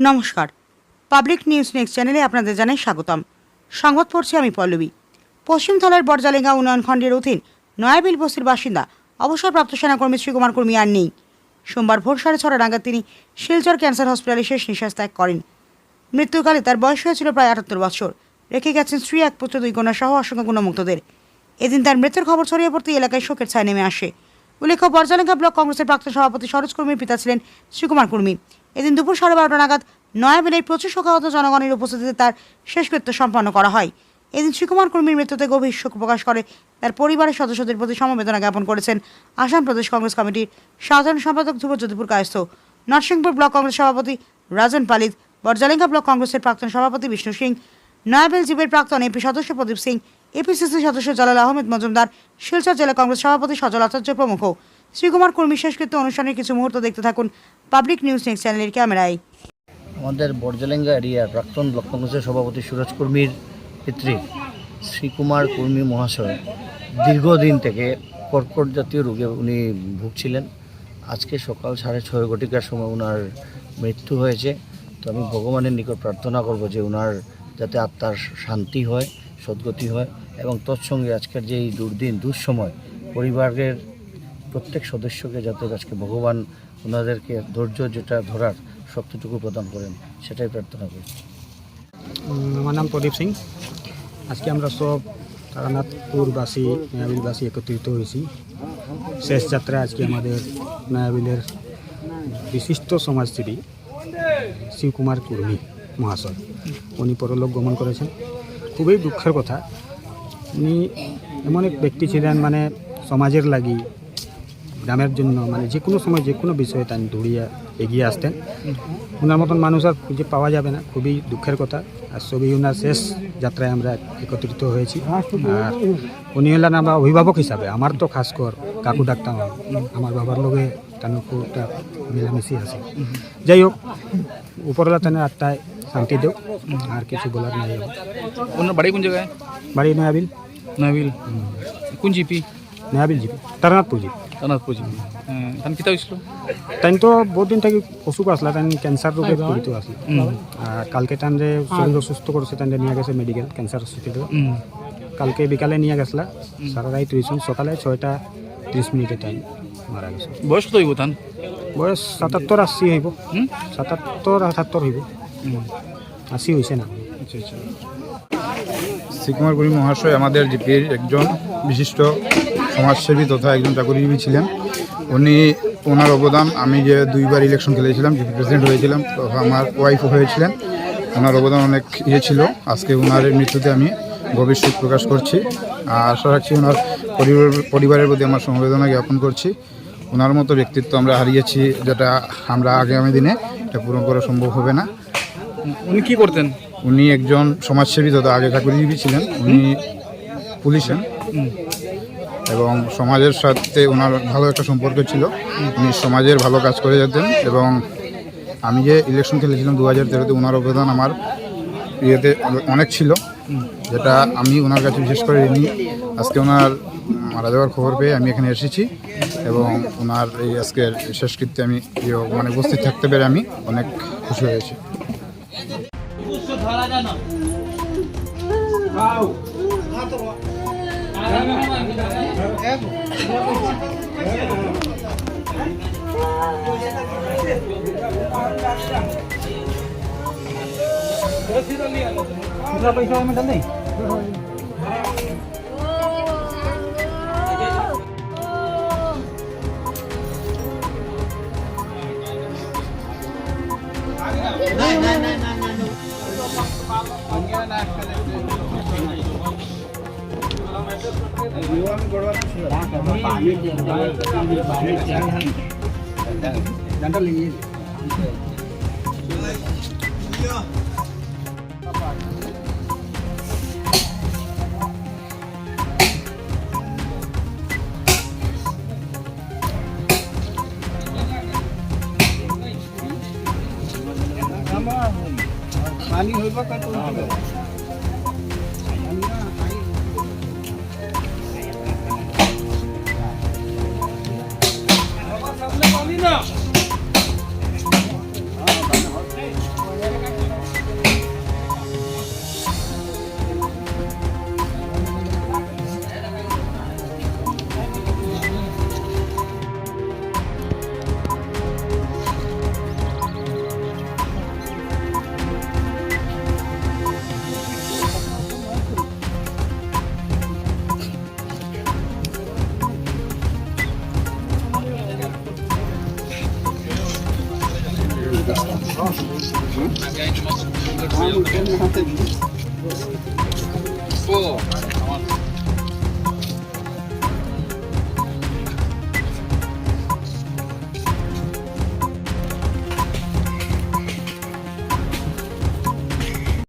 নমস্কার, public news next চ্যানেলে আপনাদের জানাই স্বাগতম। সংবাদ পড়ছি আমি পল্লবী। পশ্চিম থালার বরজালেঙ্গা উন্নয়ন খণ্ডের অধীন নয়াবিল বস্তির বাসিন্দা অবসরপ্রাপ্ত সেনাকর্মী শ্রীকুমার কর্মী আর নেই। সোমবার ভোর 6:30 নাগাদ তিনি শিলচর ক্যান্সার হসপিটালে শেষ নিঃশ্বাস ত্যাগ করেন। মৃত্যুকালে তার বয়স হয়েছিল প্রায় 78 বছর। রেখে গেছেন স্ত্রী, এক পুত্র, 2 কন্যা সহ অসংখ্য গুণমুগ্ধদের। এদিন তার মৃত্যুর খবর ছড়িয়ে পড়তে এলাকায় শোকের ছায়া নেমে আসে। উল্লেখ্য, বরজালেঙ্গা ব্লক কংগ্রেসের প্রাক্তন সভাপতি সরোজ কর্মীর পিতা ছিলেন শ্রীকুমার কর্মী। এদিন দুপুর 12:30 নাগাদ নয়াবিলের প্রচুর শোকাহত জনগণের উপস্থিতিতে তার শেষকৃত্য সম্পন্ন করা হয়। এদিন শ্রীকুমার কর্মীর মৃত্যুতে গভীর শোক প্রকাশ করে তার পরিবারের সদস্যদের প্রতি সমবেদনা জ্ঞাপন করেছেন আসাম প্রদেশ কংগ্রেস কমিটির সাধারণ সম্পাদক ধ্রুবজ্যোতিপুর কায়স্থ, নরসিংপুর ব্লক কংগ্রেস সভাপতি রাজন পালিত, বরজালেঙ্গা ব্লক কংগ্রেসের প্রাক্তন সভাপতি বিষ্ণু সিং, নয়াবিল জিপের প্রাক্তন এপি সদস্য প্রদীপ সিং, এপিসিসি সদস্য জালাল আহমেদ মজুমদার, শিলচর জেলা কংগ্রেস সভাপতি সজল আচার্য প্রমুখ। শ্রীকুমার কর্মীর শেষকৃত্য অনুষ্ঠানের কিছু মুহূর্ত দেখতে থাকুন পাবলিক নিউজ নেক্সট চ্যানেলের ক্যামেরায়। আমাদের বরজালেঙ্গা এরিয়ার প্রাক্তন ব্লক কংগ্রেসের সভাপতি সুরজ কর্মীর পিতৃ শ্রীকুমার কর্মী মহাশয় দীর্ঘদিন থেকে কর্কট জাতীয় রোগে উনি ভুগছিলেন। আজকে সকাল 6:30 ঘটিকার সময় ওনার মৃত্যু হয়েছে। তো আমি ভগবানের নিকট প্রার্থনা করব যে ওনার যাতে আত্মার শান্তি হয়, সদ্গতি হয়, এবং তৎসঙ্গে আজকের যে এই দুঃসময় পরিবারের প্রত্যেক সদস্যকে যাতে আজকে ভগবান ওনাদেরকে ধৈর্য যেটা ধরার শক্তিটুকু প্রদান করেন, সেটাই প্রার্থনা করি। আমার নাম প্রদীপ সিং। আজকে আমরা সব তারানাথপুরবাসী, নয়াবিলবাসী একত্রিত হয়েছি। শেষ যাত্রা আজকে আমাদের নয়াবিলের বিশিষ্ট সমাজসেবী শ্রীকুমার কর্মী মহাশয়, উনি পরলোক গমন করেছেন। খুবই দুঃখের কথা। উনি এমন এক ব্যক্তি ছিলেন, মানে সমাজের লাগি, গ্রামের জন্য, মানে যে কোনো সময় যে কোনো বিষয়ে তাই দৌড়িয়ে এগিয়ে আসতেন। ওনার মতন মানুষ আর খুঁজে পাওয়া যাবে না। খুবই দুঃখের কথা। আর সবই ওনার শেষ যাত্রায় আমরা একত্রিত হয়েছি। আর উনি হলেন আমরা অভিভাবক হিসাবে, আমার তো খাস কর কাকু ডাকতাম, আমার বাবার লগে তার খুবটা মিলামিশি আছে। যাই হোক, উপরওয়ালা তানের আত্মায় শান্তি দেও, আর কিছু বলার নাই। ওনার বাড়ি কোন জায়গায়? বাড়ি নয়াবিল। নয়াবিল কোন GP? Nayabil GP, Taranathpur GP. Tanathpur GP. তান কিতা হয়েছিল? তাই তো বহুত দিন থেকে অসুখ আসলা, তাই ক্যান্সার রোগে পীড়িত আসলে। আর কালকে তান যে শরীর অসুস্থ করছে, তাই নিয়ে গেছে মেডিকেল ক্যান্সার হসপিটালে। কালকে বিকালে নিয়ে গেছিলা, সারা রাত রয়েছেন। সকালে 6:30 টাইম মারা গেছে। বয়স কত হইব তান? বয়স 77-80 হইব। 77-78 হইব। 80 হয়েছে না। আচ্ছা আচ্ছা। শ্রীকুমার কর্মী মহাশয় আমাদের জিপির একজন বিশিষ্ট সমাজসেবী তথা একজন চাকরিজীবী ছিলেন। ওনার অবদান, আমি যে 2বার ইলেকশন খেলেছিলাম, জিপি প্রেসিডেন্ট হয়েছিলাম, তথা আমার ওয়াইফও হয়েছিলেন। ওনার অবদান অনেক ছিল। আজকে ওনার মৃত্যুতে আমি গভীর শোক প্রকাশ করছি। আর আশা রাখছি ওনার পরিবারের প্রতি আমার সমবেদনা জ্ঞাপন করছি। ওনার মতো ব্যক্তিত্ব আমরা হারিয়েছি, যেটা আমরা আগামী দিনে এটা পূরণ করা সম্ভব হবে না। উনি কি করতেন? উনি একজন সমাজসেবী তথা আগে চাকরিজীবী ছিলেন। উনি পুলিশে, এবং সমাজের সাথে ওনার ভালো একটা সম্পর্ক ছিল। উনি সমাজের ভালো কাজ করে যেতেন। এবং আমি যে ইলেকশন খেলেছিলাম 2013-তে, ওনার অবদান আমার ইয়েতে অনেক ছিল, যেটা আমি ওনার কাছে বিশেষ করে নিই। আজকে ওনার মারা যাওয়ার খবর পেয়ে আমি এখানে এসেছি, এবং ওনার এই আজকের শেষকৃত্যে আমি মানে উপস্থিত থাকতে পেরে আমি অনেক খুশি হয়েছি। পানি হইব কত? Four.